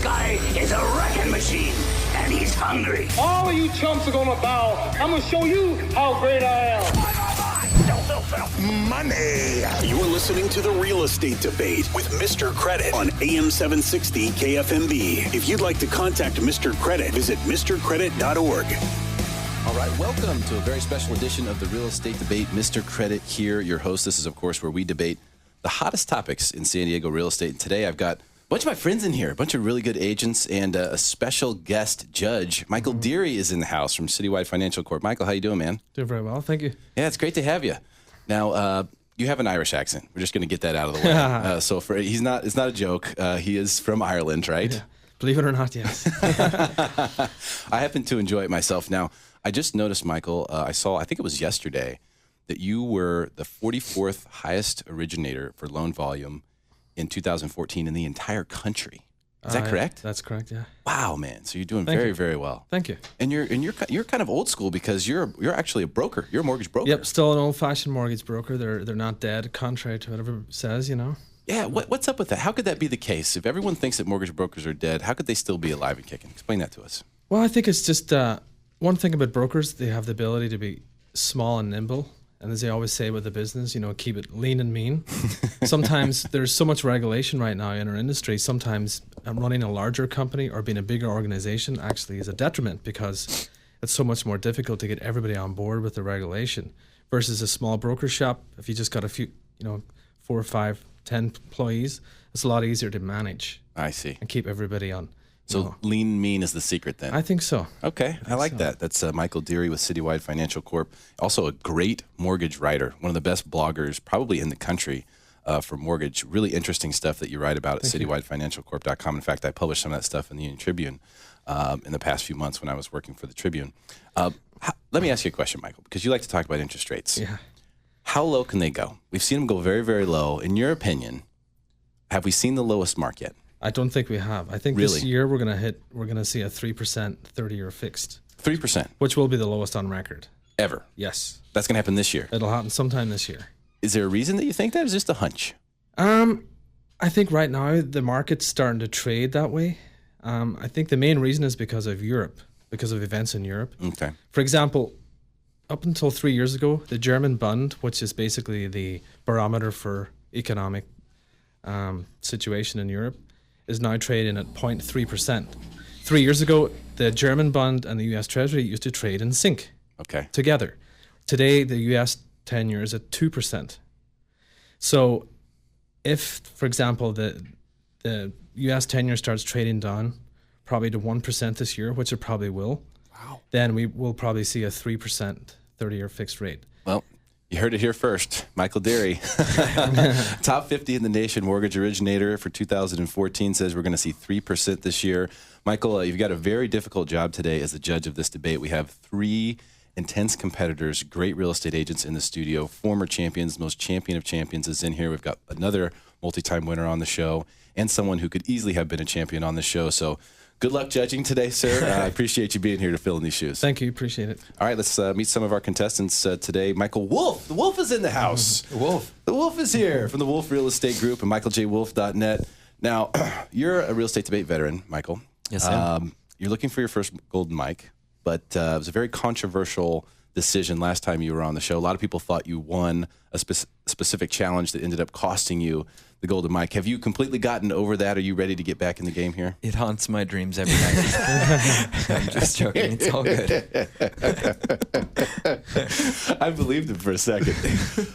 guy is a wrecking machine, and he's hungry. All of you chumps are gonna bow. I'm gonna show you how great I am. Money. You're listening to The Real Estate Debate with Mr. Credit on AM 760 KFMB. If you'd like to contact Mr. Credit, visit mrcredit.org. All right, welcome to a very special edition of The Real Estate Debate. Mr. Credit here, your host. This is, of course, where we debate the hottest topics in San Diego real estate. And today I've got a bunch of my friends in here, a bunch of really good agents, and a special guest judge. Michael Deary is in the house from Citywide Financial Corp. Michael, how you doing, man? Doing very well, thank you. Yeah, it's great to have you. Now, you have an Irish accent. We're just going to get that out of the way. So it's not a joke. He is from Ireland, right? Yeah. Believe it or not, yes. I happen to enjoy it myself. Now, I just noticed, Michael, I think it was yesterday, that you were the 44th highest originator for loan volume in 2014 in the entire country. Is that correct? That's correct, yeah. Wow, man. So you're doing Thank very, you. very well. Thank you. And you're kind of old school because you're actually a broker. You're a mortgage broker. Yep, still an old-fashioned mortgage broker. They're not dead, contrary to whatever it says, you know. Yeah, what's up with that? How could that be the case? If everyone thinks that mortgage brokers are dead, how could they still be alive and kicking? Explain that to us. Well, I think it's just one thing about brokers, they have the ability to be small and nimble. And as they always say with the business, you know, keep it lean and mean. Sometimes there's so much regulation right now in our industry. Sometimes running a larger company or being a bigger organization actually is a detriment because it's so much more difficult to get everybody on board with the regulation versus a small broker shop. If you just got a few, 4 or 5, 10 employees, it's a lot easier to manage. I see. And keep everybody on. So lean and mean is the secret then? I think so. Okay, I like that. That's Michael Deary with Citywide Financial Corp. Also a great mortgage writer, one of the best bloggers probably in the country for mortgage. Really interesting stuff that you write about at citywidefinancialcorp.com. In fact, I published some of that stuff in the Union Tribune in the past few months when I was working for the Tribune. Let me ask you a question, Michael, because you like to talk about interest rates. Yeah. How low can they go? We've seen them go very, very low. In your opinion, have we seen the lowest mark yet? I don't think we have. I think this year we're gonna see a 3% 30-year fixed. 3%? Which will be the lowest on record. Ever? Yes. That's gonna happen this year? It'll happen sometime this year. Is there a reason that you think that, or is it just a hunch? I think right now the market's starting to trade that way. I think the main reason is because of Europe, because of events in Europe. Okay. For example, up until 3 years ago, the German Bund, which is basically the barometer for economic situation in Europe, is now trading at 0.3%. 3 years ago, the German Bund and the U.S. Treasury used to trade in sync together. Today, the U.S. 10-year is at 2%. So if, for example, the U.S. 10-year starts trading down probably to 1% this year, which it probably will, then we will probably see a 3% 30-year fixed rate. Well, you heard it here first. Michael Deary, top 50 in the nation mortgage originator for 2014, says we're going to see 3% this year. Michael, you've got a very difficult job today as the judge of this debate. We have 3 intense competitors, great real estate agents in the studio, former champions, most champion of champions is in here. We've got another multi-time winner on the show and someone who could easily have been a champion on the show. So good luck judging today, sir. I appreciate you being here to fill in these shoes. Thank you. Appreciate it. All right, let's meet some of our contestants today. Michael Wolf. The Wolf is in the house. The Wolf. The Wolf is here from the Wolf Real Estate Group and michaeljwolf.net. Now, you're a real estate debate veteran, Michael. Yes, I am. You're looking for your first golden mic, but it was a very controversial decision last time you were on the show. A lot of people thought you won a specific challenge that ended up costing you the golden mic. Have you completely gotten over that? Are you ready to get back in the game here? It haunts my dreams every night. I'm just joking. It's all good. I believed him for a second.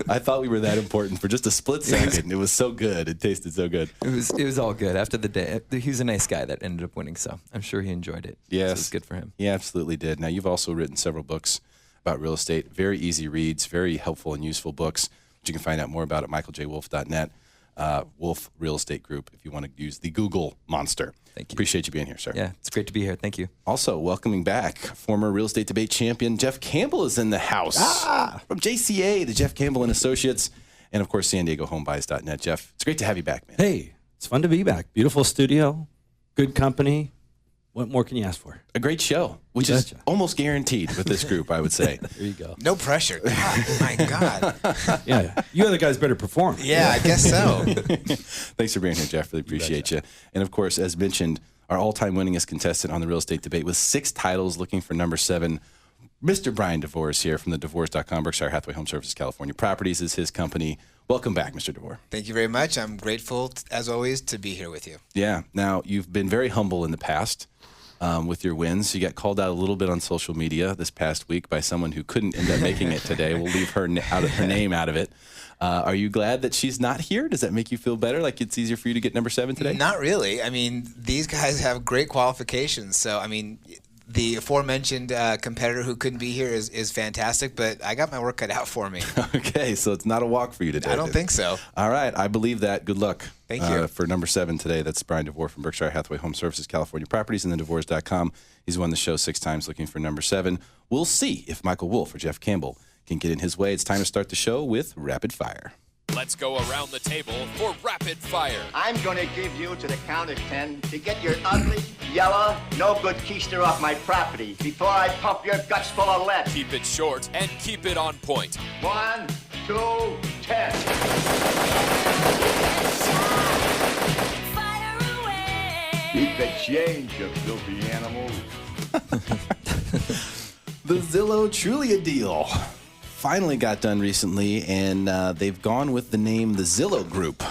I thought we were that important for just a split second. It was so good. It tasted so good. It was all good. After the day, he was a nice guy that ended up winning, so I'm sure he enjoyed it. Yes. So it's good for him. He absolutely did. Now, you've also written several books about real estate. Very easy reads, very helpful and useful books, which you can find out more about at michaeljwolf.net. Wolf Real Estate Group, if you want to use the Google monster. Thank you. Appreciate you being here, sir. Yeah, it's great to be here. Thank you. Also, welcoming back former real estate debate champion Jeff Campbell is in the house. From JCA, the Jeff Campbell and Associates, and of course, San Diego Homebuys.net. Jeff, it's great to have you back, man. Hey, it's fun to be back. Beautiful studio, good company. What more can you ask for? A great show, which is almost guaranteed with this group, I would say. There you go. No pressure. God, my God. Yeah, you other guys better perform. Yeah, I guess so. Thanks for being here, Jeff. Really appreciate you. And of course, as mentioned, our all-time winningest contestant on the real estate debate with 6 titles, looking for number 7. Mr. Brian DeVore is here from the Divorce.com. Berkshire Hathaway Home Services California Properties is his company. Welcome back, Mr. DeVore. Thank you very much. I'm grateful, as always, to be here with you. Yeah. Now, you've been very humble in the past with your wins. You got called out a little bit on social media this past week by someone who couldn't end up making it today. We'll leave her name out of it. Are you glad that she's not here? Does that make you feel better? Like it's easier for you to get number 7 today? Not really. I mean, these guys have great qualifications. So, I mean, the aforementioned competitor who couldn't be here is fantastic, but I got my work cut out for me. Okay, so it's not a walk for you today. I don't think so. All right, I believe that. Good luck. Thank you. For number 7 today, that's Brian DeVore from Berkshire Hathaway Home Services California Properties and the Divorce.com. He's won the show 6 times looking for number 7. We'll see if Michael Wolf or Jeff Campbell can get in his way. It's time to start the show with Rapid Fire. Let's go around the table for Rapid Fire. I'm going to give you to the count of 10 to get your ugly, yellow, no good keister off my property before I pump your guts full of lead. Keep it short and keep it on point. 1, 2, 10. Keep the change, you filthy animals. The Zillow Trulia deal finally got done recently, and they've gone with the name the Zillow Group.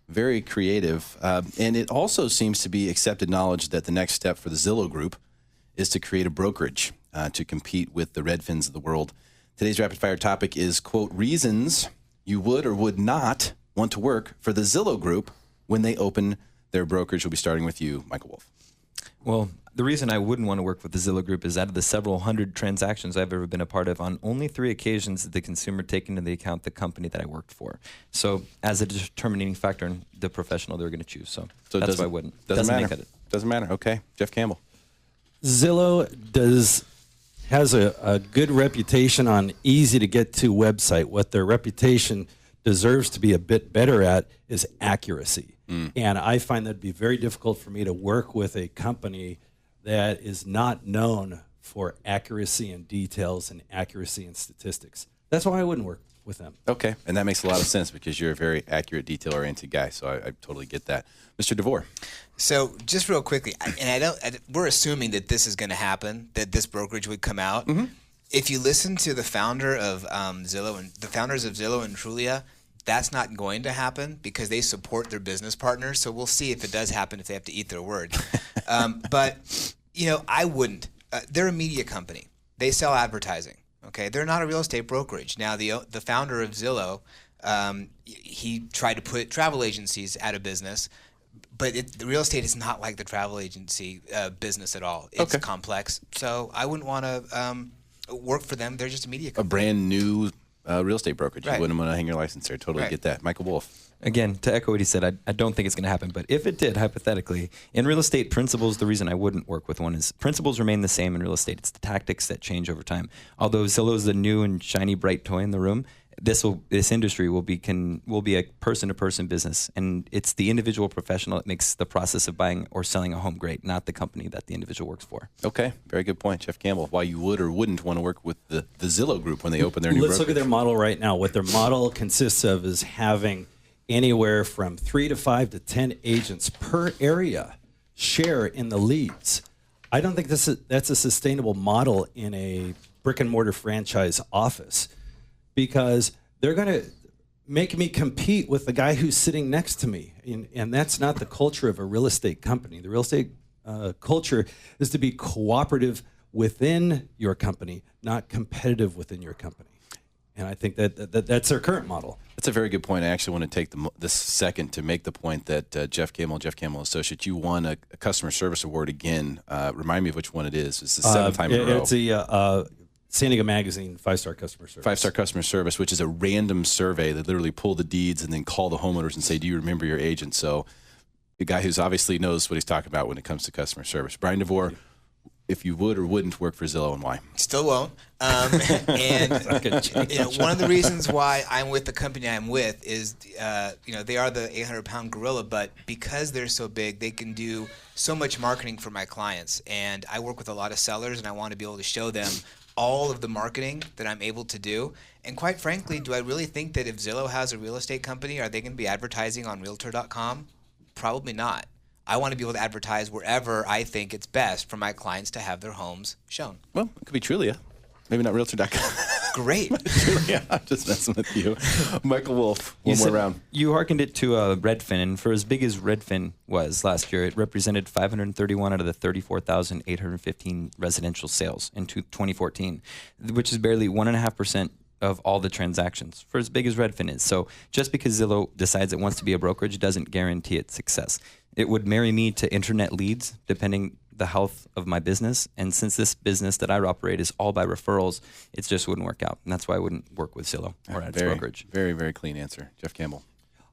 Very creative. And it also seems to be accepted knowledge that the next step for the Zillow Group is to create a brokerage to compete with the Redfins of the world. Today's rapid fire topic is, quote, reasons you would or would not want to work for the Zillow Group when they open their brokerage. We'll be starting with you, Michael Wolf. Well, the reason I wouldn't want to work with the Zillow Group is out of the several hundred transactions I've ever been a part of, on only 3 occasions did the consumer take into account the company that I worked for. So as a determining factor in the professional they were going to choose. So that's why I wouldn't. Doesn't matter. Make it. Doesn't matter. Okay. Jeff Campbell. Zillow has a good reputation on easy to get to website. What their reputation deserves to be a bit better at is accuracy. And I find that it'd be very difficult for me to work with a company that is not known for accuracy in details and accuracy in statistics. That's why I wouldn't work with them. Okay, and that makes a lot of sense because you're a very accurate, detail-oriented guy, so I totally get that. Mr. DeVore. So just real quickly, we're assuming that this is going to happen, that this brokerage would come out. Mm-hmm. If you listen to the founder of Zillow and the founders of Zillow and Trulia, that's not going to happen because they support their business partners. So we'll see if it does happen, if they have to eat their word. But, you know, I wouldn't. They're a media company. They sell advertising. Okay, they're not a real estate brokerage. Now, the founder of Zillow, he tried to put travel agencies out of business, but the real estate is not like the travel agency business at all. It's complex. So I wouldn't want to work for them. They're just a media company. A brand new real estate brokerage. Right. You wouldn't want to hang your license there. Totally get that. Michael Wolf. Again, to echo what he said, I don't think it's going to happen. But if it did, hypothetically, in real estate, principles, the reason I wouldn't work with one is principles remain the same in real estate. It's the tactics that change over time. Although Zillow is the new and shiny, bright toy in the room, this industry will be a person-to-person business. And it's the individual professional that makes the process of buying or selling a home great, not the company that the individual works for. Okay, very good point. Jeff Campbell, why you would or wouldn't want to work with the Zillow Group when they open their new brokerage. Let's look at their model right now. What their model consists of is having anywhere from 3 to 5 to 10 agents per area share in the leads. I don't think that's a sustainable model in a brick and mortar franchise office, because they're going to make me compete with the guy who's sitting next to me. And that's not the culture of a real estate company. The real estate culture is to be cooperative within your company, not competitive within your company. And I think that's their current model. That's a very good point. I actually want to take this second to make the point that Jeff Campbell Associates, you won a customer service award again. Remind me of which one it is. It's the 7th time in a row. It's the San Diego Magazine 5-star customer service. 5-star customer service, which is a random survey that literally pull the deeds and then call the homeowners and say, do you remember your agent? So a guy who's obviously knows what he's talking about when it comes to customer service. Brian DeVore, if you would or wouldn't work for Zillow and why? Still won't. And one of the reasons why I'm with the company I'm with is, they are the 800-pound gorilla, but because they're so big, they can do so much marketing for my clients. And I work with a lot of sellers, and I want to be able to show them all of the marketing that I'm able to do. And quite frankly, do I really think that if Zillow has a real estate company, are they going to be advertising on Realtor.com? Probably not. I want to be able to advertise wherever I think it's best for my clients to have their homes shown. Well, it could be Trulia. Maybe not Realtor.com. Great. Trulia, I'm just messing with you. Michael Wolf, one more round. You hearkened it to Redfin, and for as big as Redfin was last year, it represented 531 out of the 34,815 residential sales in 2014, which is barely 1.5% of all the transactions, for as big as Redfin is. So just because Zillow decides it wants to be a brokerage doesn't guarantee its success. It would marry me to internet leads, depending the health of my business. And since this business that I operate is all by referrals, it just wouldn't work out. And that's why I wouldn't work with Zillow or at its brokerage. Very, very clean answer. Jeff Campbell.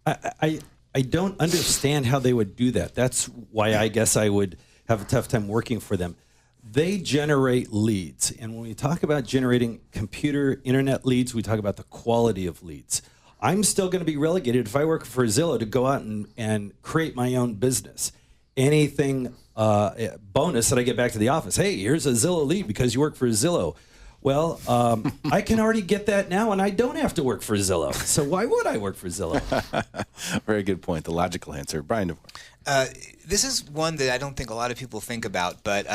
I don't understand how they would do that. That's why I guess I would have a tough time working for them. They generate leads. And when we talk about generating computer internet leads, we talk about the quality of leads. I'm still going to be relegated, if I work for Zillow, to go out and create my own business. Anything bonus that I get back to the office. Hey, here's a Zillow lead because you work for Zillow. Well, I can already get that now, and I don't have to work for Zillow. So why would I work for Zillow? Very good point. The logical answer. Brian DeVore. This is one that I don't think a lot of people think about, but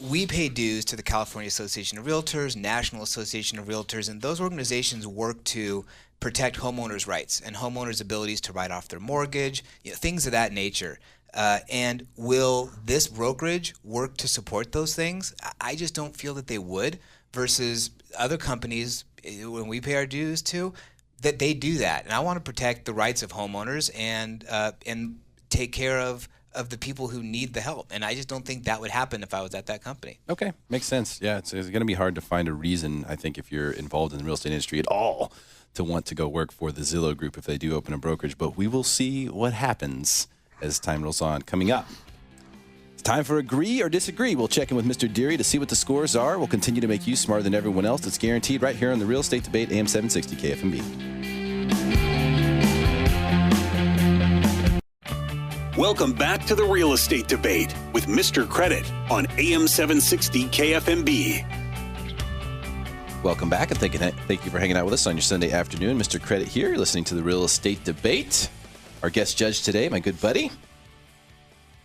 we pay dues to the California Association of Realtors, National Association of Realtors, and those organizations work to protect homeowners' rights and homeowners' abilities to write off their mortgage, things of that nature. And will this brokerage work to support those things? I just don't feel that they would, versus other companies, when we pay our dues to, that they do that. And I want to protect the rights of homeowners and take care of the people who need the help. And I just don't think that would happen if I was at that company. Okay, makes sense. Yeah, it's going to be hard to find a reason, I think, if you're involved in the real estate industry at all, to want to go work for the Zillow Group if they do open a brokerage. But we will see what happens as time rolls on. Coming up, it's time for Agree or Disagree. We'll check in with Mr. Deary to see what the scores are. We'll continue to make you smarter than everyone else. It's guaranteed right here on the Real Estate Debate, AM 760 KFMB. Welcome back to the Real Estate Debate with Mr. Credit on AM 760 KFMB. Welcome back, and thank you for hanging out with us on your Sunday afternoon. Mr. Credit here. You're listening to the Real Estate Debate. Our guest judge today, my good buddy,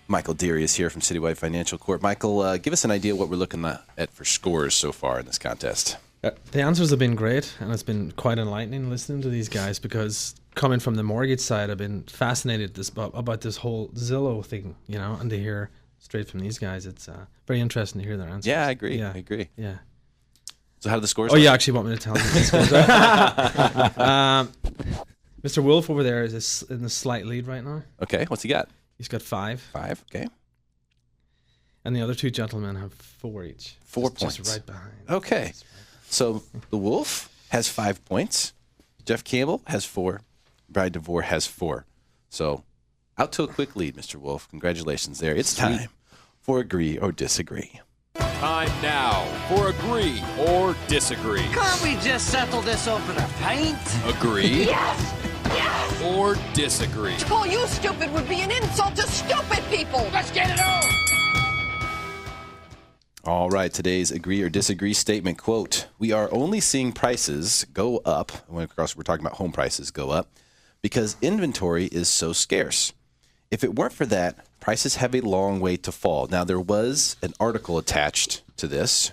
Michael Deary, is here from Citywide Financial Corp. Michael, give us an idea of what we're looking at for scores so far in this contest. The answers have been great, and it's been quite enlightening listening to these guys, because coming from the mortgage side, I've been fascinated about this whole Zillow thing, and to hear straight from these guys, it's very interesting to hear their answers. Yeah, I agree. Yeah. So how do the scores look? You actually want me to tell you the scores are? Mr. Wolf over there is in the slight lead right now. Okay, what's he got? He's got 5. 5, okay. And the other two gentlemen have 4 each. 4 points. Just right behind. Okay. So the Wolf has 5 points. Jeff Campbell has 4. Brian DeVore has 4. So out to a quick lead, Mr. Wolf. Congratulations there. It's time for Agree or Disagree. Time now for Agree or Disagree. Can't we just settle this over the paint? Agree? Yes! Yes! Or disagree? To call you stupid would be an insult to stupid people! Let's get it on! All right, today's Agree or Disagree statement, quote, "We are only seeing prices go up," when of course we're talking about home prices go up, "because inventory is so scarce. If it weren't for that, prices have a long way to fall." Now, there was an article attached to this,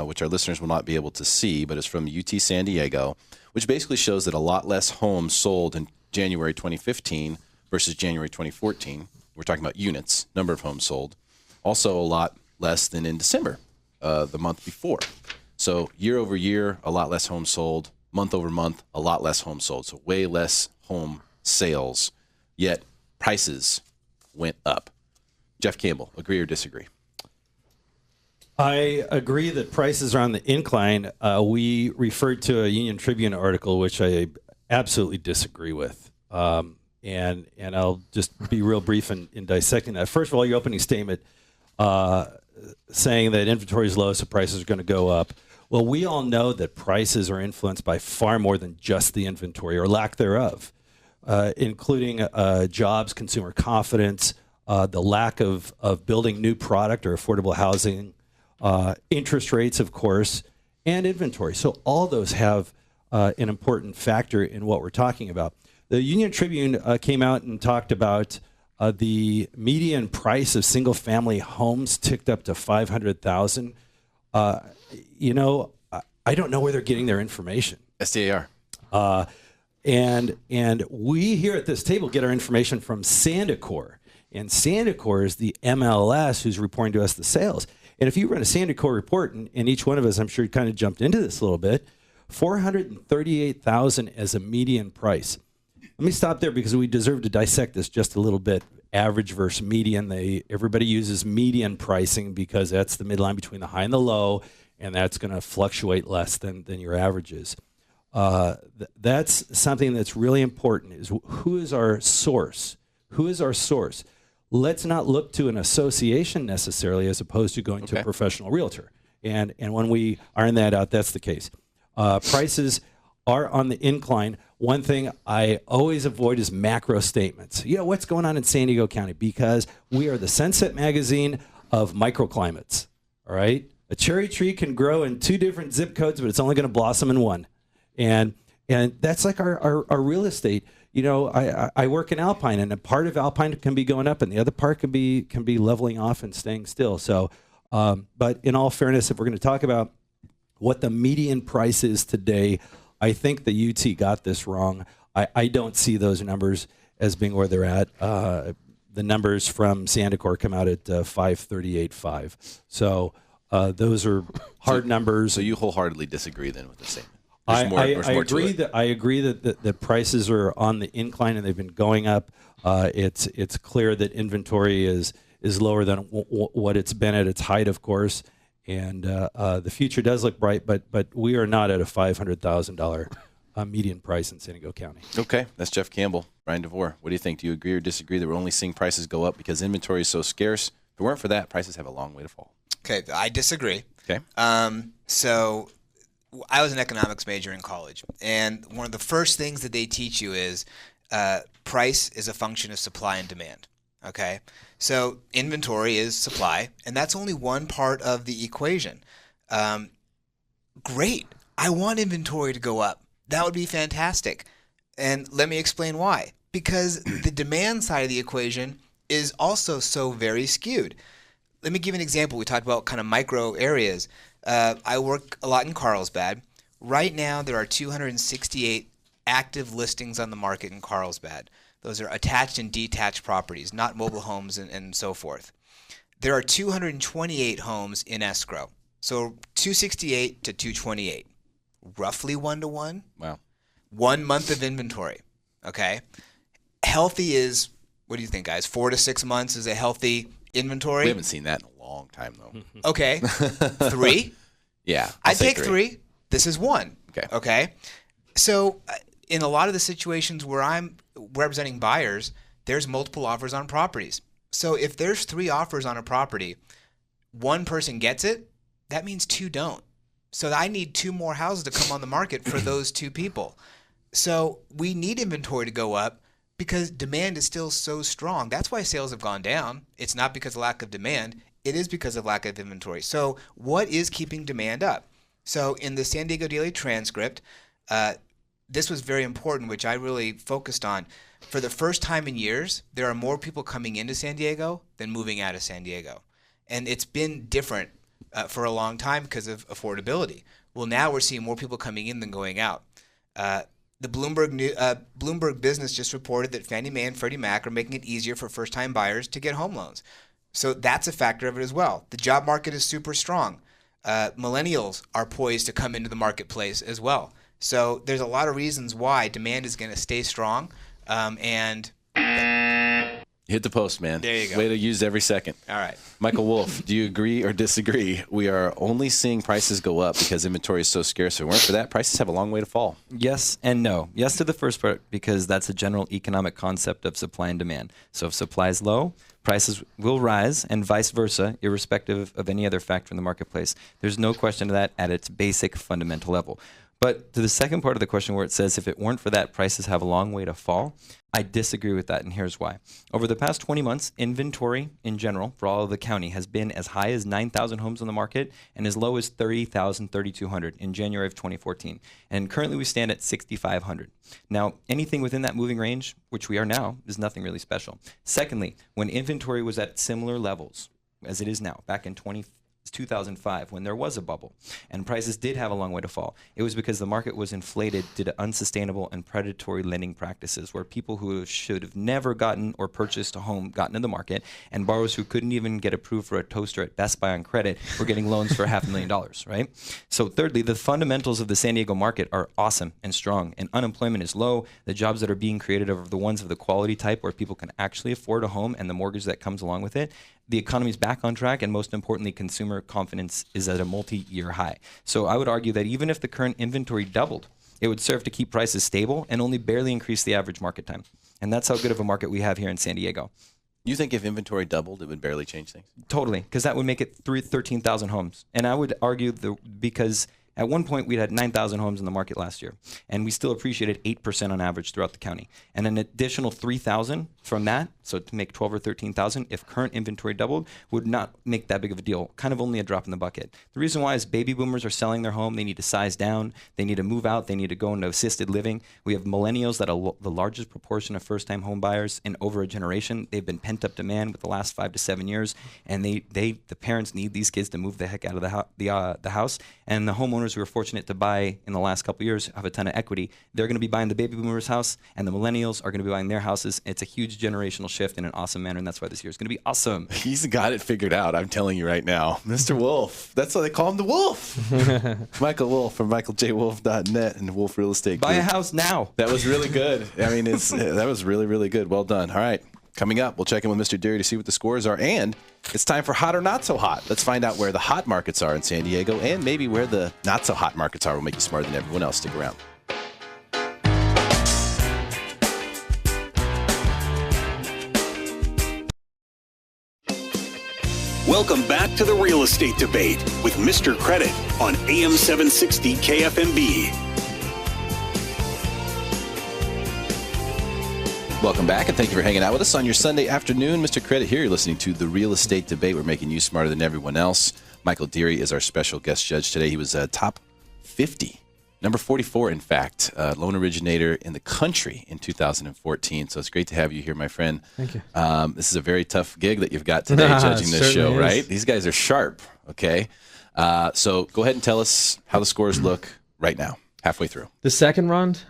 which our listeners will not be able to see, but it's from UT San Diego, which basically shows that a lot less homes sold in January 2015 versus January 2014. We're talking about units, number of homes sold. Also a lot less than in December, the month before. So year over year, a lot less homes sold. Month over month, a lot less homes sold. So way less home sales, yet prices went up. Jeff Campbell, agree or disagree? I agree that prices are on the incline. We referred to a Union Tribune article, which I absolutely disagree with. And I'll just be real brief in dissecting that. First of all, your opening statement saying that inventory is low, so prices are going to go up. Well, we all know that prices are influenced by far more than just the inventory or lack thereof, including jobs, consumer confidence, the lack of building new product or affordable housing, interest rates, of course, and inventory. So all those have an important factor in what we're talking about. The Union Tribune came out and talked about The median price of single-family homes ticked up to $500,000. I don't know where they're getting their information. SDAR. And we here at this table get our information from Sandicor. And Sandicor is the MLS who's reporting to us the sales. And if you run a Sandicor report, and each one of us, I'm sure, kind of jumped into this a little bit, $438,000 as a median price. Let me stop there because we deserve to dissect this just a little bit. Average versus median. Everybody uses median pricing because that's the midline between the high and the low, and that's going to fluctuate less than your averages. That's something that's really important, is who is our source? Who is our source? Let's not look to an association necessarily as opposed to going to a professional realtor. And when we iron that out, that's the case. Prices are on the incline. One thing I always avoid is macro statements. What's going on in San Diego County? Because we are the Sunset magazine of microclimates, all right? A cherry tree can grow in 2 different zip codes, but it's only going to blossom in one. And that's like our real estate. I work in Alpine, and a part of Alpine can be going up, and the other part can be leveling off and staying still. So, but in all fairness, if we're going to talk about what the median price is today, I think the UT got this wrong. I don't see those numbers as being where they're at. The numbers from Sandicor come out at 538.5. So those are hard numbers. So you wholeheartedly disagree then with the statement? I agree that the prices are on the incline and they've been going up. It's clear that inventory is lower than what it's been at its height, of course, and the future does look bright. But we are not at a $500,000 median price in San Diego County. Okay, that's Jeff Campbell. Brian DeVore, what do you think? Do you agree or disagree that we're only seeing prices go up because inventory is so scarce? If it weren't for that, prices have a long way to fall. Okay, I disagree. Okay. So I was an economics major in college, and one of the first things that they teach you is price is a function of supply and demand. Okay, so inventory is supply, and that's only one part of the equation. Great, I want inventory to go up. That would be fantastic. And let me explain why. Because the demand side of the equation is also so very skewed. Let me give you an example. We talked about kind of micro areas. I work a lot in Carlsbad. Right now, there are 268 active listings on the market in Carlsbad. Those are attached and detached properties, not mobile homes and so forth. There are 228 homes in escrow. So 268 to 228, roughly 1-to-1. Wow. 1 month of inventory. Okay. Healthy is, what do you think, guys? 4 to 6 months is a healthy inventory. We haven't seen that in a long time, though. Okay. 3? Yeah. I'd take 3. This is 1. Okay. So in a lot of the situations where I'm representing buyers, there's multiple offers on properties. So if there's 3 offers on a property, 1 person gets it, that means 2 don't. So I need 2 more houses to come on the market for those 2 people. So we need inventory to go up because demand is still so strong. That's why sales have gone down. It's not because of lack of demand. It is because of lack of inventory. So what is keeping demand up? So in the San Diego Daily Transcript, this was very important, which I really focused on. For the first time in years, there are more people coming into San Diego than moving out of San Diego. And it's been different for a long time because of affordability. Well, now we're seeing more people coming in than going out. The Bloomberg Business just reported that Fannie Mae and Freddie Mac are making it easier for first-time buyers to get home loans. So that's a factor of it as well. The job market is super strong. Millennials are poised to come into the marketplace as well. So there's a lot of reasons why demand is going to stay strong. And hit the post, man. There you go. Way to use every second. All right. Michael Wolf, do you agree or disagree? We are only seeing prices go up because inventory is so scarce. If it weren't for that, prices have a long way to fall. Yes and no. Yes to the first part because that's a general economic concept of supply and demand. So if supply is low, prices will rise and vice versa, irrespective of any other factor in the marketplace. There's no question of that at its basic fundamental level. But to the second part of the question where it says, if it weren't for that, prices have a long way to fall, I disagree with that, and here's why. Over the past 20 months, inventory in general for all of the county has been as high as 9,000 homes on the market and as low as 30,000, 3,200 in January of 2014. And currently we stand at 6,500. Now, anything within that moving range, which we are now, is nothing really special. Secondly, when inventory was at similar levels as it is now, back in 2005, when there was a bubble and prices did have a long way to fall, it was because the market was inflated due to unsustainable and predatory lending practices, where people who should have never gotten or purchased a home got into the market, and borrowers who couldn't even get approved for a toaster at Best Buy on credit were getting loans for $500,000, right? So thirdly, the fundamentals of the San Diego market are awesome and strong, and unemployment is low. The jobs that are being created are the ones of the quality type where people can actually afford a home and the mortgage that comes along with it. The economy is back on track, and most importantly, consumer confidence is at a multi-year high. So I would argue that even if the current inventory doubled, it would serve to keep prices stable and only barely increase the average market time. And that's how good of a market we have here in San Diego. You think if inventory doubled, it would barely change things? Totally, because that would make it 13,000 homes. And I would argue because at one point, we had 9,000 homes in the market last year, and we still appreciated 8% on average throughout the county. And an additional 3,000 from that, so to make 12 or 13,000, if current inventory doubled, would not make that big of a deal, kind of only a drop in the bucket. The reason why is baby boomers are selling their home. They need to size down. They need to move out. They need to go into assisted living. We have millennials that are the largest proportion of first-time home buyers in over a generation. They've been pent-up demand with the last 5 to 7 years, and the parents need these kids to move the heck out of the house. And the homeowners who are fortunate to buy in the last couple of years have a ton of equity. They're going to be buying the baby boomers' house, and the millennials are going to be buying their houses. It's a huge generational shift in an awesome manner, and that's why this year is going to be awesome. He's got it figured out, I'm telling you right now. Mr. Wolf. That's why they call him the Wolf. Michael Wolf from michaeljwolf.net and Wolf Real Estate Group. Buy a house now. That was really good. I mean, that was really, really good. Well done. All right. Coming up, we'll check in with Mr. Deary to see what the scores are, and it's time for Hot or Not So Hot. Let's find out where the hot markets are in San Diego and maybe where the not so hot markets are. We'll make you smarter than everyone else. Stick around. Welcome back to the Real Estate Debate with Mr. Credit on AM 760 KFMB. Welcome back, and thank you for hanging out with us on your Sunday afternoon. Mr. Credit here. You're listening to the Real Estate Debate. We're making you smarter than everyone else. Michael Deary is our special guest judge today. He was top 50, number 44, in fact, loan originator in the country in 2014. So it's great to have you here, my friend. Thank you. This is a very tough gig that you've got today, judging this show, is. right? These guys are sharp, okay? So go ahead and tell us how the scores look right now, halfway through. The second round,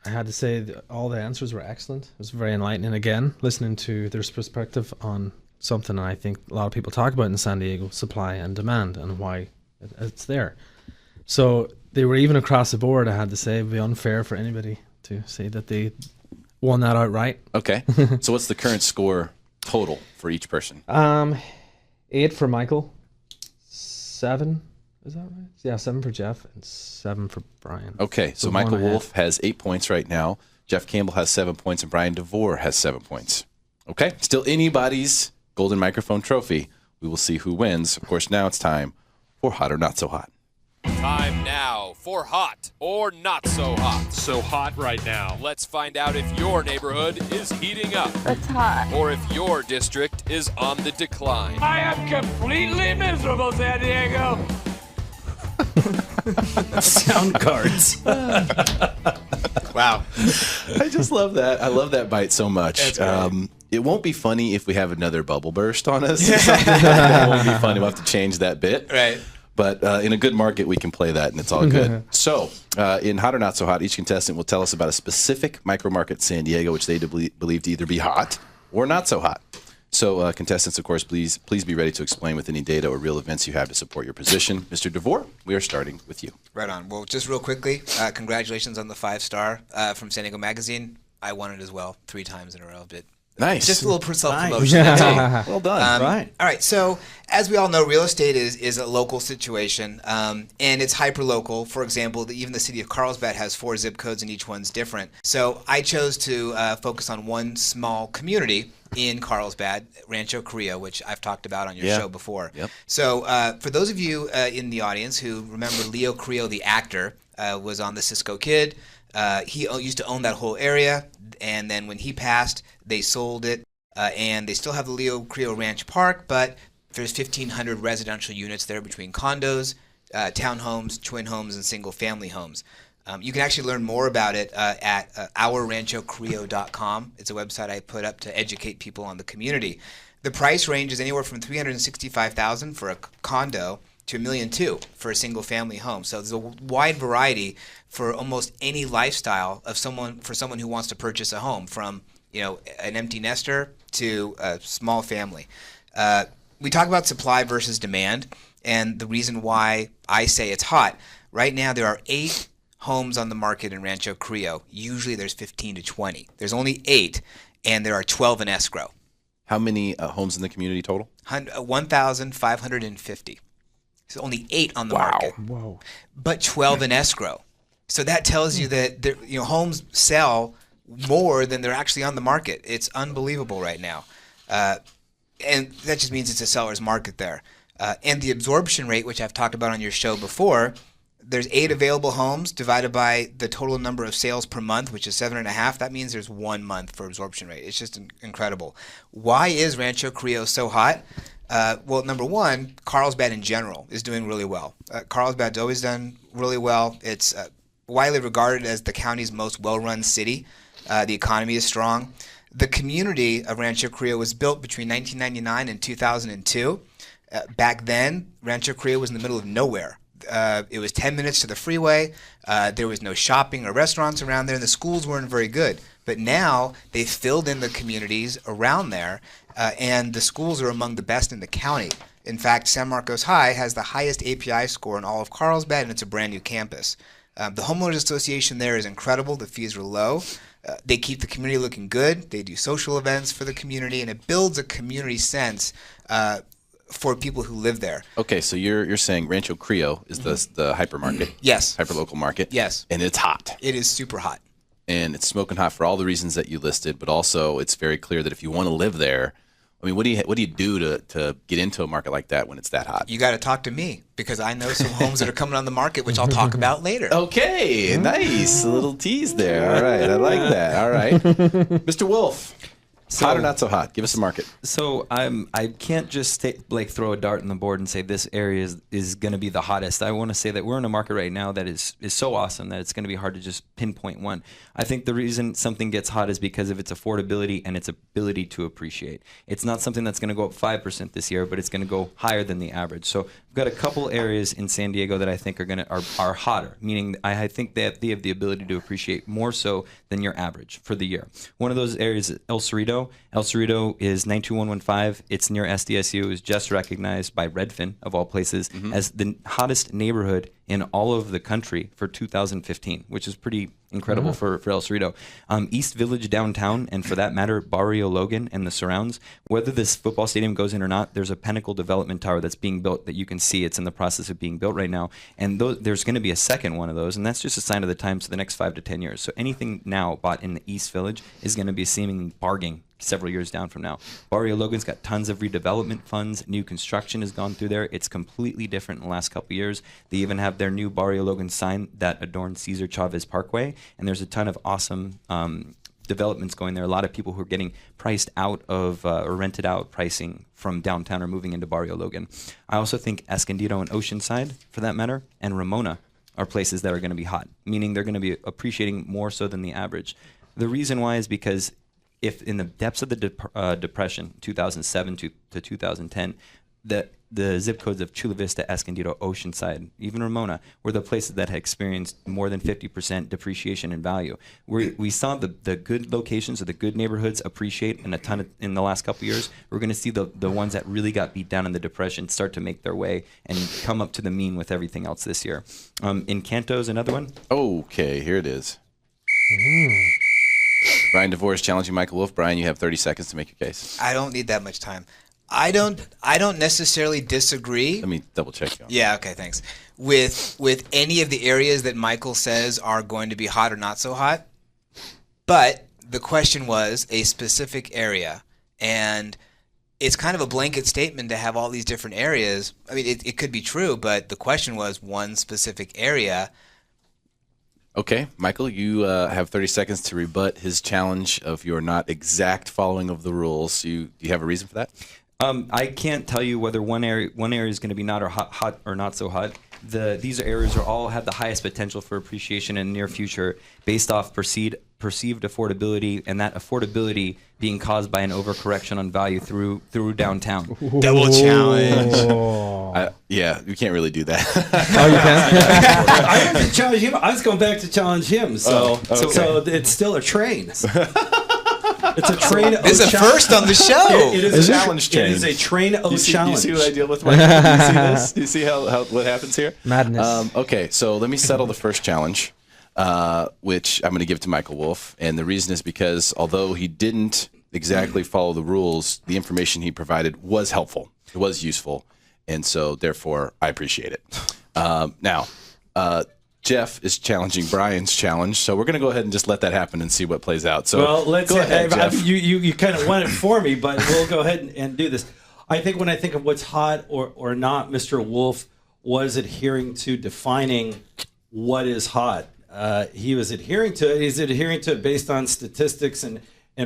I had to say all the answers were excellent. It was very enlightening again, listening to their perspective on something I think a lot of people talk about in San Diego, supply and demand, and why it's there. So they were even across the board. I had to say it would be unfair for anybody to say that they won that outright. Okay. So what's the current score total for each person? 8 for Michael, 7. Is that right? Yeah, 7 for Jeff and 7 for Brian. Okay, so Michael Wolf has 8 points right now. Jeff Campbell has 7 points, and Brian DeVore has 7 points. Okay, still anybody's golden microphone trophy. We will see who wins. Of course, now it's time for Hot or Not So Hot. Time now for Hot or Not So Hot. So hot right now. Let's find out if your neighborhood is heating up. It's hot. Or if your district is on the decline. I am completely miserable, San Diego. Sound cards. Wow. I just love that. I love that bite so much. It won't be funny if we have another bubble burst on us. That won't be funny. We'll have to change that bit. Right. But in a good market, we can play that, and it's all good. So, in Hot or Not So Hot, each contestant will tell us about a specific micro market in San Diego, which they believe to either be hot or not so hot. So, contestants, of course, please be ready to explain with any data or real events you have to support your position. Mr. DeVore, we are starting with you. Right on. Well, just real quickly, congratulations on the 5-star from San Diego Magazine. I won it as well 3 times in a row. But nice. Just a little self-promotion. Nice. Well done. Right. All right. So, as we all know, real estate is a local situation, and it's hyper-local. For example, even the city of Carlsbad has 4 zip codes, and each one's different. So, I chose to focus on one small community in Carlsbad, Rancho Carrillo, which I've talked about on your show before. Yep. So for those of you in the audience who remember Leo Carrillo, the actor, was on the Cisco Kid. He used to own that whole area, and then when he passed, they sold it, and they still have the Leo Creo Ranch Park, but there's 1,500 residential units there between condos, townhomes, twin homes, and single-family homes. You can actually learn more about it at OurRanchoCreo.com. It's a website I put up to educate people on the community. The price range is anywhere from $365,000 for a condo to $1.2 million for a single-family home. So there's a wide variety for almost any lifestyle of someone who wants to purchase a home, from an empty nester to a small family. We talk about supply versus demand, and the reason why I say it's hot. Right now there are 8 homes on the market in Rancho Creo. Usually there's 15 to 20. There's only 8, and there are 12 in escrow. How many homes in the community total? 1,550. So only 8 on the market. Whoa. But 12 in escrow. So that tells you that homes sell more than they're actually on the market. It's unbelievable right now. And that just means it's a seller's market there. And the absorption rate, which I've talked about on your show before, there's 8 available homes divided by the total number of sales per month, which is 7.5. That means there's 1 month for absorption rate. It's just incredible. Why is Rancho Creo so hot? Well, number one, Carlsbad in general is doing really well. Carlsbad's always done really well. It's widely regarded as the county's most well-run city. The economy is strong. The community of Rancho Creo was built between 1999 and 2002. Back then, Rancho Creo was in the middle of nowhere. It was 10 minutes to the freeway. There was no shopping or restaurants around there, and the schools weren't very good. But now they've filled in the communities around there, and the schools are among the best in the county. In fact, San Marcos High has the highest API score in all of Carlsbad, and it's a brand new campus. The homeowners association there is incredible. The fees are low. They keep the community looking good. They do social events for the community, and it builds a community sense for people who live there. Okay, so you're saying Rancho Creo is the hypermarket? Yes. Hyperlocal market? Yes. And it's hot. It is super hot. And it's smoking hot for all the reasons that you listed, but also it's very clear that if you want to live there, I mean, what do you do to get into a market like that when it's that hot? You got to talk to me, because I know some homes that are coming on the market, which I'll talk about later. Okay, nice. A little tease there. All right, I like that. All right. Mr. Wolf, hot or not so hot? Give us a market. So I can't just throw a dart in the board and say this area is going to be the hottest. I want to say that we're in a market right now that is so awesome that it's going to be hard to just pinpoint one. I think the reason something gets hot is because of its affordability and its ability to appreciate. It's not something that's going to go up 5% this year, but it's going to go higher than the average. So we've got a couple areas in San Diego that I think are hotter, meaning I think that they have the ability to appreciate more so than your average for the year. One of those areas is El Cerrito. El Cerrito is 92115. It's near SDSU. It was just recognized by Redfin, of all places, as the hottest neighborhood in all of the country for 2015, which is pretty incredible for El Cerrito. East Village downtown, and for that matter, Barrio Logan and the surrounds, whether this football stadium goes in or not, there's a Pinnacle development tower that's being built that you can see. It's in the process of being built right now. And there's going to be a second one of those, and that's just a sign of the times for the next 5 to 10 years. So anything now bought in the East Village is going to be a seeming bargain several years down from now. Barrio Logan's got tons of redevelopment funds. New construction has gone through there. It's completely different in the last couple of years. They even have their new Barrio Logan sign that adorns Cesar Chavez Parkway, and there's a ton of awesome developments going there. A lot of people who are getting priced out of or rented out pricing from downtown are moving into Barrio Logan. I also think Escondido and Oceanside, for that matter, and Ramona are places that are going to be hot, meaning they're going to be appreciating more so than the average. The reason why is because if in the depths of the depression, 2007 to 2010, the zip codes of Chula Vista, Escondido, Oceanside, even Ramona, were the places that had experienced more than 50% depreciation in value. We saw the good locations or the good neighborhoods appreciate in a ton in the last couple of years. We're going to see the ones that really got beat down in the depression start to make their way and come up to the mean with everything else this year. Encanto's another one. Okay, here it is. Brian DeVore is challenging Michael Wolf. Brian, you have 30 seconds to make your case. I don't need that much time. I don't necessarily disagree. Let me double check you. Yeah, okay, thanks. With any of the areas that Michael says are going to be hot or not so hot. But the question was a specific area, and it's kind of a blanket statement to have all these different areas. I mean, it could be true, but the question was one specific area. Okay, Michael, you have 30 seconds to rebut his challenge of your not exact following of the rules. Do you have a reason for that? I can't tell you whether one area is going to be not or hot or not so hot. These areas all have the highest potential for appreciation in the near future based off perceived affordability, and that affordability being caused by an overcorrection on value through downtown. Double challenge. Yeah, you can't really do that. Oh, you can? I didn't challenge him. I was going back to challenge him. So it's still a train. It's a train. It's a first on the show. It is a challenge train. It is a train of challenge. You see what I deal with, Michael? Do you see this? Do you see how what happens here? Madness. Okay, so let me settle the first challenge, which I'm going to give to Michael Wolf. And the reason is because although he didn't exactly follow the rules, the information he provided was helpful. It was useful. And so, therefore, I appreciate it. Now, Jeff is challenging Brian's challenge, so we're going to go ahead and just let that happen and see what plays out. So, well, let's go ahead, Jeff. You kind of won it for me, but we'll go ahead and do this. I think when I think of what's hot or not, Mr. Wolf was adhering to defining what is hot. He was adhering to it. He's adhering to it based on statistics and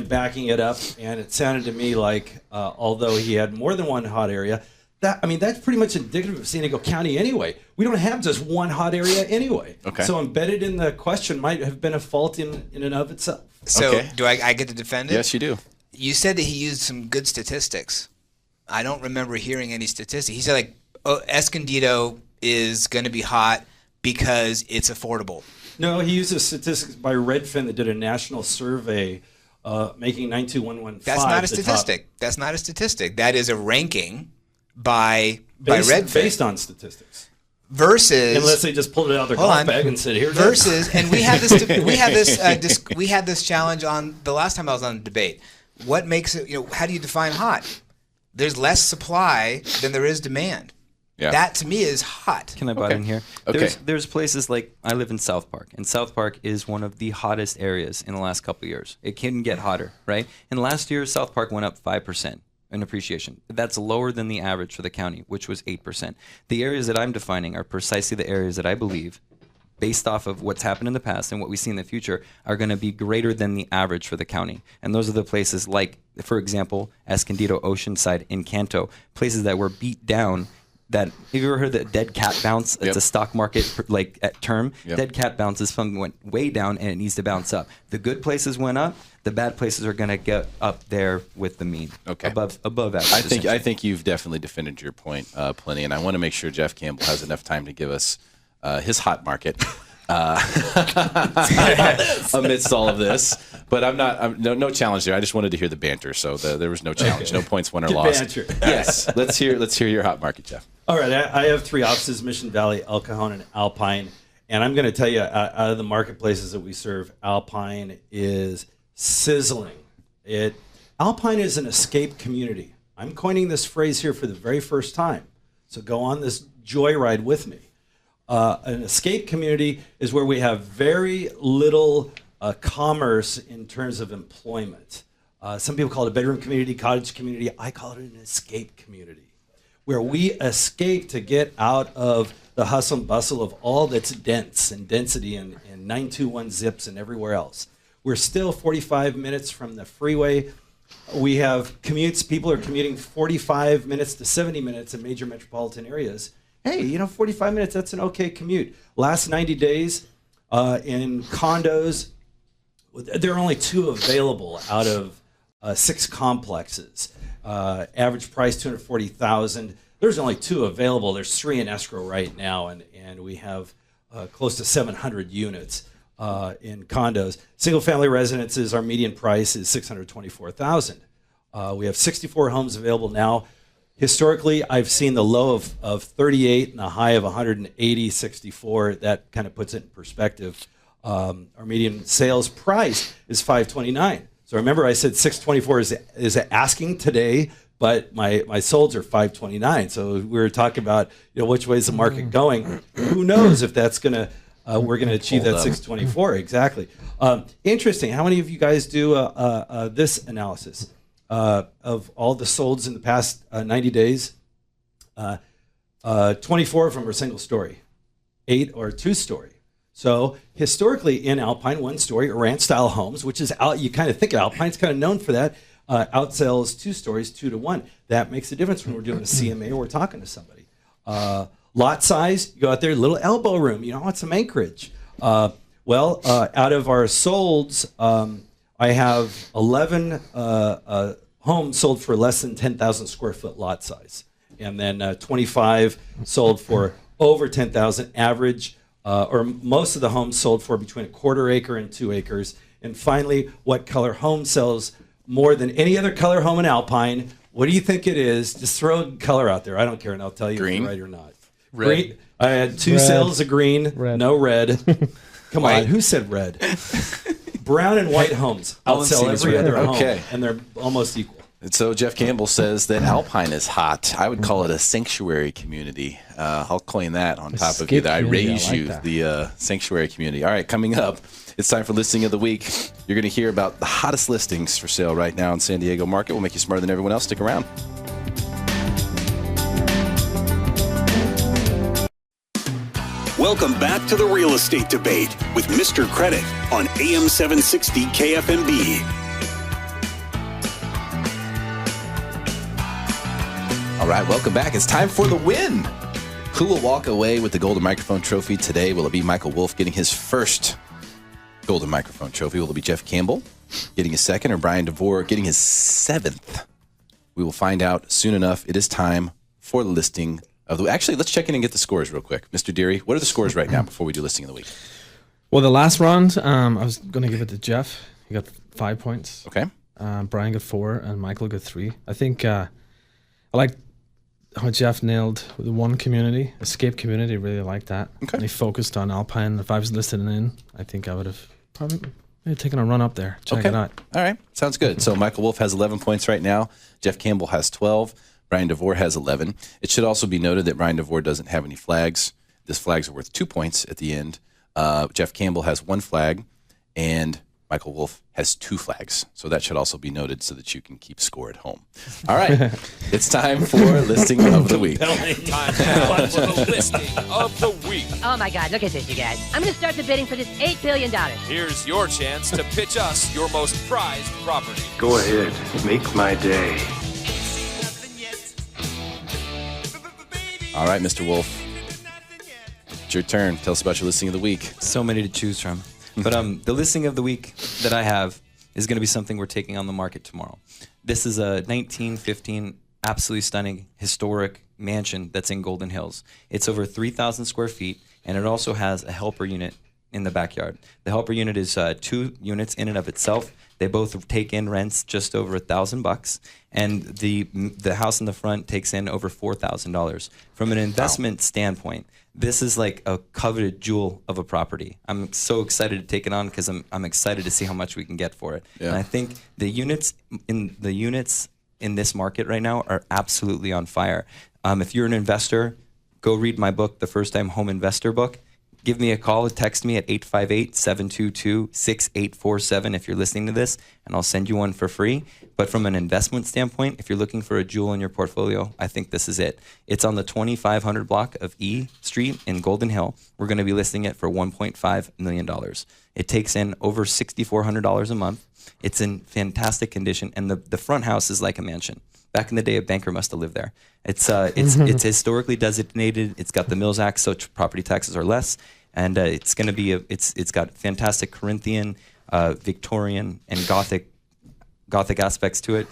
backing it up. And it sounded to me like, although he had more than one hot area, that's pretty much indicative of San Diego County anyway. We don't have just one hot area anyway. Okay. So embedded in the question might have been a fault in and of itself. So Okay. do I get to defend it? Yes, you do. You said that he used some good statistics. I don't remember hearing any statistics. He said Escondido is going to be hot because it's affordable. No, he uses statistics by Redfin that did a national survey making 92115. That's not a statistic. That's not a statistic. That is a ranking by Redfin. Based on statistics. Versus, unless they just pulled it out of their golf bag and said, "Here's versus," and we had this challenge on the last time I was on debate. What makes it? How do you define hot? There's less supply than there is demand. Yeah. That to me is hot. Can I butt in here? Okay. There's places like I live in South Park, and South Park is one of the hottest areas in the last couple of years. It can get hotter, right? And last year, South Park went up 5% in appreciation. That's lower than the average for the county, which was 8%. The areas that I'm defining are precisely the areas that I believe, based off of what's happened in the past and what we see in the future, are going to be greater than the average for the county. And those are the places like, for example, Escondido, Oceanside, Encanto, places that were beat down. That have you ever heard the dead cat bounce? It's a stock market term. Yep. Dead cat bounce is something that went way down and it needs to bounce up. The good places went up. The bad places are going to get up there with the mean. Okay. Above average. I think you've definitely defended your point plenty, and I want to make sure Jeff Campbell has enough time to give us his hot market amidst all of this. But no challenge there. I just wanted to hear the banter, so there was no challenge, no points won or lost. Banter. Yes, let's hear your hot market, Jeff. All right, I have three offices: Mission Valley, El Cajon, and Alpine. And I'm going to tell you, out of the marketplaces that we serve, Alpine is sizzling. Alpine is an escape community. I'm coining this phrase here for the very first time. So go on this joyride with me. An escape community is where we have very little commerce in terms of employment. Some people call it a bedroom community, cottage community. I call it an escape community, where we escape to get out of the hustle and bustle of all that's dense and density and 921 zips and everywhere else. We're still 45 minutes from the freeway. We have commutes. People are commuting 45 minutes to 70 minutes in major metropolitan areas. Hey, 45 minutes, that's an okay commute. Last 90 days in condos, there are only 2 available out of 6 complexes. Average price $240,000. There's only 2 available. There's 3 in escrow right now, and we have close to 700 units in condos. Single-family residences, our median price is $624,000. We have 64 homes available now. Historically, I've seen the low of 38 and a high of 180, 64. That kind of puts it in perspective. Our median sales price is $529. So remember, I said $624 is asking today, but my solds are $529. So we were talking about which way is the market going. Who knows if that's gonna we're gonna achieve that $624 exactly. Interesting. How many of you guys do this analysis of all the solds in the past 90 days? 24 of them are single story, 8 are 2-story. So historically in Alpine, one-story or ranch-style homes, which is out, you kind of think of Alpine's kind of known for that, outsells 2 stories 2-to-1. That makes a difference when we're doing a CMA or we're talking to somebody. Lot size, you go out there, little elbow room. You want some acreage. Out of our solds, I have 11 homes sold for less than 10,000 square foot lot size, and then 25 sold for over 10,000 average, or most of the homes sold for between 1/4 acre and 2 acres. And finally, what color home sells more than any other color home in Alpine? What do you think it is? Just throw a color out there. I don't care, and I'll tell you if you're right or not. Red. Green. I had 2 sales of green, no red. Come on, who said red? Brown and white homes outsell every other home, and they're almost equal. And so Jeff Campbell says that Alpine is hot. I would call it a sanctuary community. I'll coin that on top of you. I raise you, the sanctuary community. All right, coming up, it's time for Listing of the Week. You're going to hear about the hottest listings for sale right now in San Diego market. We'll make you smarter than everyone else. Stick around. Welcome back to the Real Estate Debate with Mr. Credit on AM 760 KFMB. All right, welcome back. It's time for the win. Who will walk away with the Golden Microphone Trophy today? Will it be Michael Wolf getting his first Golden Microphone Trophy? Will it be Jeff Campbell getting his second, or Brian DeVore getting his 7th? We will find out soon enough. It is time for the listing of the... Actually, let's check in and get the scores real quick. Mr. Deary, what are the scores right now before we do Listing of the Week? Well, the last round, I was going to give it to Jeff. He got 5 points. Okay. Brian got 4, and Michael got 3. I think I like how Jeff nailed the one community, Escape Community. Really like that. Okay. And he focused on Alpine. If I was listening in, I think I would have probably taken a run up there. Check it out. All right. Sounds good. So Michael Wolf has 11 points right now. Jeff Campbell has 12. Brian DeVore has 11. It should also be noted that Brian DeVore doesn't have any flags. His flags are worth 2 points at the end. Jeff Campbell has 1 flag, and Michael Wolf has 2 flags. So that should also be noted so that you can keep score at home. All right. It's time for Listing of the Week. Time now for the Listing of the Week. Oh, my God. Look at this, you guys. I'm going to start the bidding for this $8 billion. Here's your chance to pitch us your most prized property. Go ahead. Make my day. All right, Mr. Wolf. It's your turn. Tell us about your Listing of the Week. So many to choose from. But the listing of the week that I have is going to be something we're taking on the market tomorrow. This is a 1915 absolutely stunning historic mansion that's in Golden Hills. It's over 3,000 square feet, and it also has a helper unit in the backyard. The helper unit is 2 units in and of itself. They both take in rents just over $1,000, and the house in the front takes in over $4,000. From an investment standpoint, this is like a coveted jewel of a property. I'm so excited to take it on because I'm excited to see how much we can get for it. Yeah. And I think the units in this market right now are absolutely on fire. If you're an investor, go read my book, The First Time Home Investor book. Give me a call or text me at 858-722-6847 if you're listening to this, and I'll send you one for free. But from an investment standpoint, if you're looking for a jewel in your portfolio, I think this is it. It's on the 2500 block of E Street in Golden Hill. We're going to be listing it for $1.5 million. It takes in over $6,400 a month. It's in fantastic condition, and the front house is like a mansion. Back in the day, a banker must have lived there. It's historically designated. It's got the Mills Act, so property taxes are less, and it's going to be it's got fantastic Corinthian, Victorian, and Gothic aspects to it.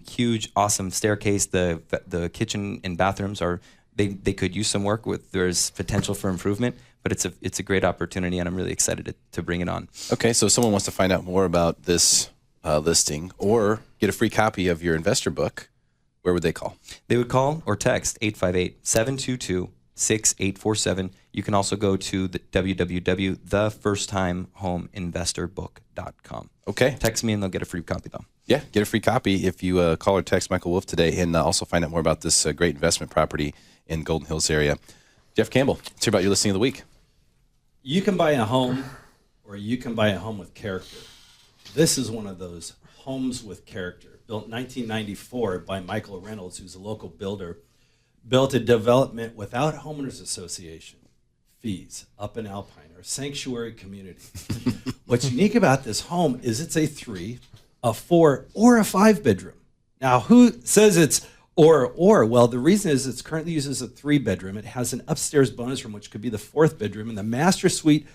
Huge, awesome staircase. The kitchen and bathrooms are they could use some work with. There's potential for improvement, but it's a great opportunity, and I'm really excited to bring it on. Okay, so if someone wants to find out more about this listing or get a free copy of your investor book, where would they call? They would call or text 858-722-6847. You can also go to the www.thefirsttimehomeinvestorbook.com. Okay. Text me and they'll get a free copy, though. Yeah, get a free copy if you call or text Michael Wolf today, and also find out more about this great investment property in Golden Hills area. Jeff Campbell, let's hear about your listing of the week. You can buy a home, or you can buy a home with character. This is one of those homes with character. Built in 1994 by Michael Reynolds, who's a local builder. Built a development without homeowners association. fees up in Alpine, our sanctuary community. What's unique about this home is it's a 3, a 4, or a 5 bedroom. Now, who says it's or? Well, the reason is it's currently used as a 3 bedroom. It has an upstairs bonus room, which could be the 4th bedroom, and the master suite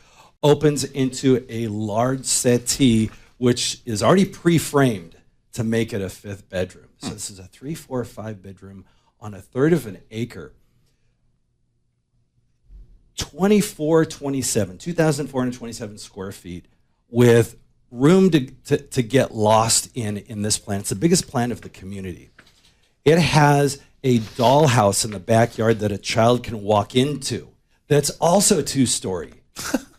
opens into a large settee, which is already pre-framed to make it a 5th bedroom. So this is a 3, 4, 5 bedroom on 1/3 of an acre. 2,427 square feet with room to get lost in this plan. It's the biggest plan of the community. It has a dollhouse in the backyard that a child can walk into that's also 2-story.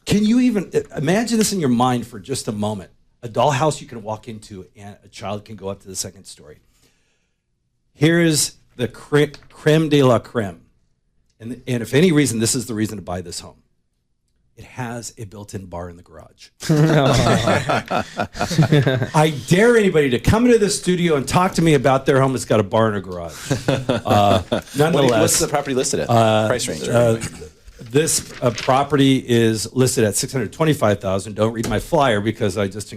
Can you even imagine this in your mind for just a moment? A dollhouse you can walk into and a child can go up to the 2nd story. Here is the creme de la creme. And if any reason, this is the reason to buy this home. It has a built-in bar in the garage. I dare anybody to come into the studio and talk to me about their home that's got a bar in a garage. Nonetheless, what's the property listed at? Price range? This property is listed at $625,000. Don't read my flyer because I just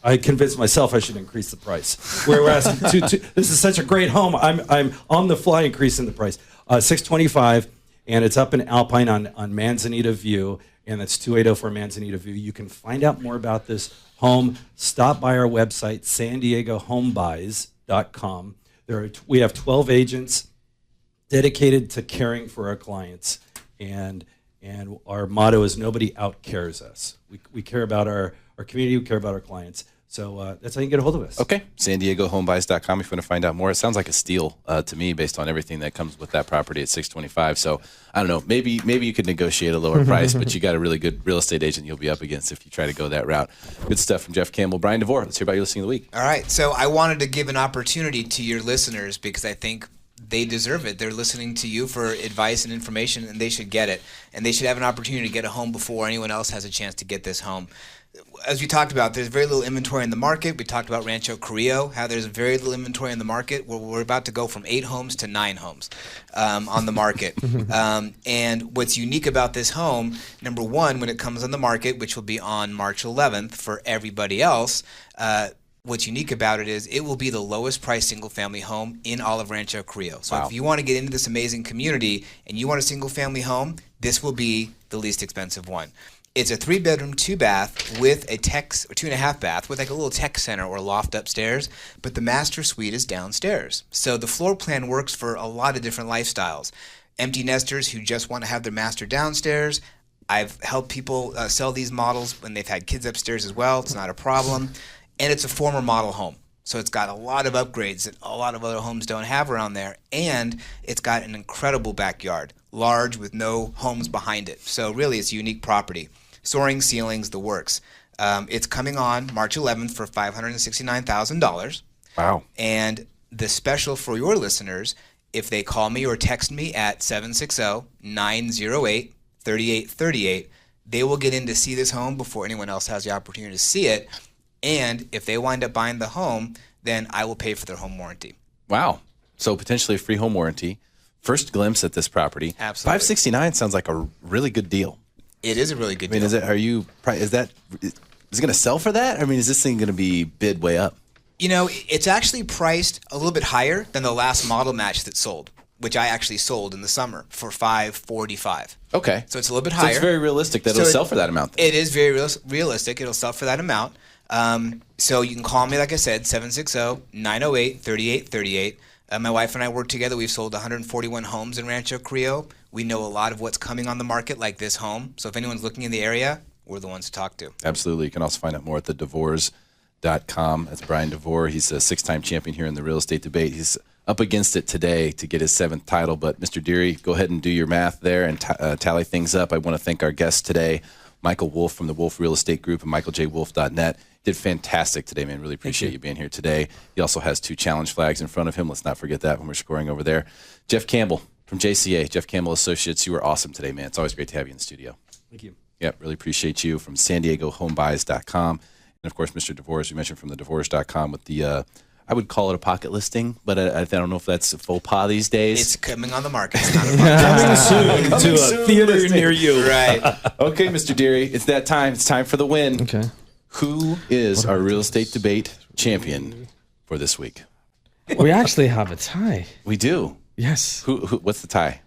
I convinced myself I should increase the price. We're asking this is such a great home. I'm on the fly increasing the price. $625,000, and it's up in Alpine on Manzanita View, and that's 2804 Manzanita View. You can find out more about this home. Stop by our website, SanDiegoHomebuys.com. We have 12 agents dedicated to caring for our clients, and our motto is nobody out-cares us. We care about our community, we care about our clients. So that's how you can get a hold of us. Okay, SanDiegoHomebuys.com if you want to find out more. It sounds like a steal to me based on everything that comes with that property at $625,000. So I don't know, maybe you could negotiate a lower price, but you got a really good real estate agent you'll be up against if you try to go that route. Good stuff from Jeff Campbell. Brian DeVore, let's hear about your listing of the week. All right, so I wanted to give an opportunity to your listeners because I think they deserve it. They're listening to you for advice and information, and they should get it. And they should have an opportunity to get a home before anyone else has a chance to get this home. As we talked about, there's very little inventory in the market. We talked about Rancho Carrillo, how there's very little inventory in the market. We're about to go from 8 homes to 9 homes on the market. And what's unique about this home, number one, when it comes on the market, which will be on March 11th for everybody else, what's unique about it is it will be the lowest price single-family home in all of Rancho Carrillo. So if you want to get into this amazing community and you want a single-family home, this will be the least expensive one. It's a 3-bedroom, 2-bath with a tech, or 2.5 bath with like a little tech center or loft upstairs, but the master suite is downstairs. So the floor plan works for a lot of different lifestyles. Empty nesters who just want to have their master downstairs. I've helped people sell these models when they've had kids upstairs as well. It's not a problem. And it's a former model home. So it's got a lot of upgrades that a lot of other homes don't have around there. And it's got an incredible backyard, large with no homes behind it. So really it's a unique property. Soaring ceilings, the works. It's coming on March 11th for $569,000. Wow. And the special for your listeners, if they call me or text me at 760-908-3838, they will get in to see this home before anyone else has the opportunity to see it. And if they wind up buying the home, then I will pay for their home warranty. Wow. So potentially a free home warranty. First glimpse at this property. Absolutely. $569,000 sounds like a really good deal. It is a really good deal. deal. Is it going to sell for that? I mean, is this thing going to be bid way up? You know, it's actually priced a little bit higher than the last model match that sold, which I actually sold in the summer for $545,000. Okay. So it's a little bit higher. So it's very realistic that it'll sell for that amount. It is very realistic. It'll sell for that amount. So you can call me, like I said, 760-908-3838. My wife and I work together. We've sold 141 homes in Rancho Carrillo. We know a lot of what's coming on the market, like this home. So if anyone's looking in the area, we're the ones to talk to. Absolutely. You can also find out more at thedevores.com. That's Brian DeVore. He's a 6-time champion here in the real estate debate. He's up against it today to get his 7th title. But Mr. Deary, go ahead and do your math there and tally things up. I want to thank our guests today, Michael Wolf from the Wolf Real Estate Group and MichaelJWolf.net. Did fantastic today, man. Really appreciate you being here today. He also has 2 challenge flags in front of him. Let's not forget that when we're scoring over there. Jeff Campbell from JCA, Jeff Campbell Associates. You were awesome today, man. It's always great to have you in the studio. Thank you. Yep, really appreciate you from SanDiegoHomebuys.com. And, of course, Mr. DeVore, as we mentioned, from thedevores.com with the I would call it a pocket listing, but I don't know if that's a faux pas these days. It's coming on the market. It's not a pocket. Coming soon to a theater near you. Right. Okay, Mr. Deary, it's that time. It's time for the win. Okay. Who is our real estate debate champion for this week? We actually have a tie. We do. Yes. Who what's the tie?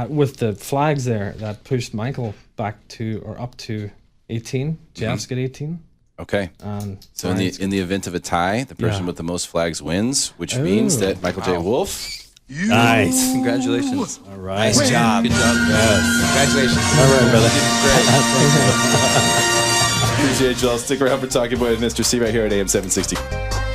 With the flags there that pushed Michael back to or up to 18. Jeff's got 18. Okay. So Brian's in the event of a tie, the person with the most flags wins, which means that Michael J. Wolf. Nice. Congratulations. All right. Nice job. Good job. Congratulations. All right, brother. Appreciate you all. Stick around for Talking Boy with Mr. C right here at AM 760.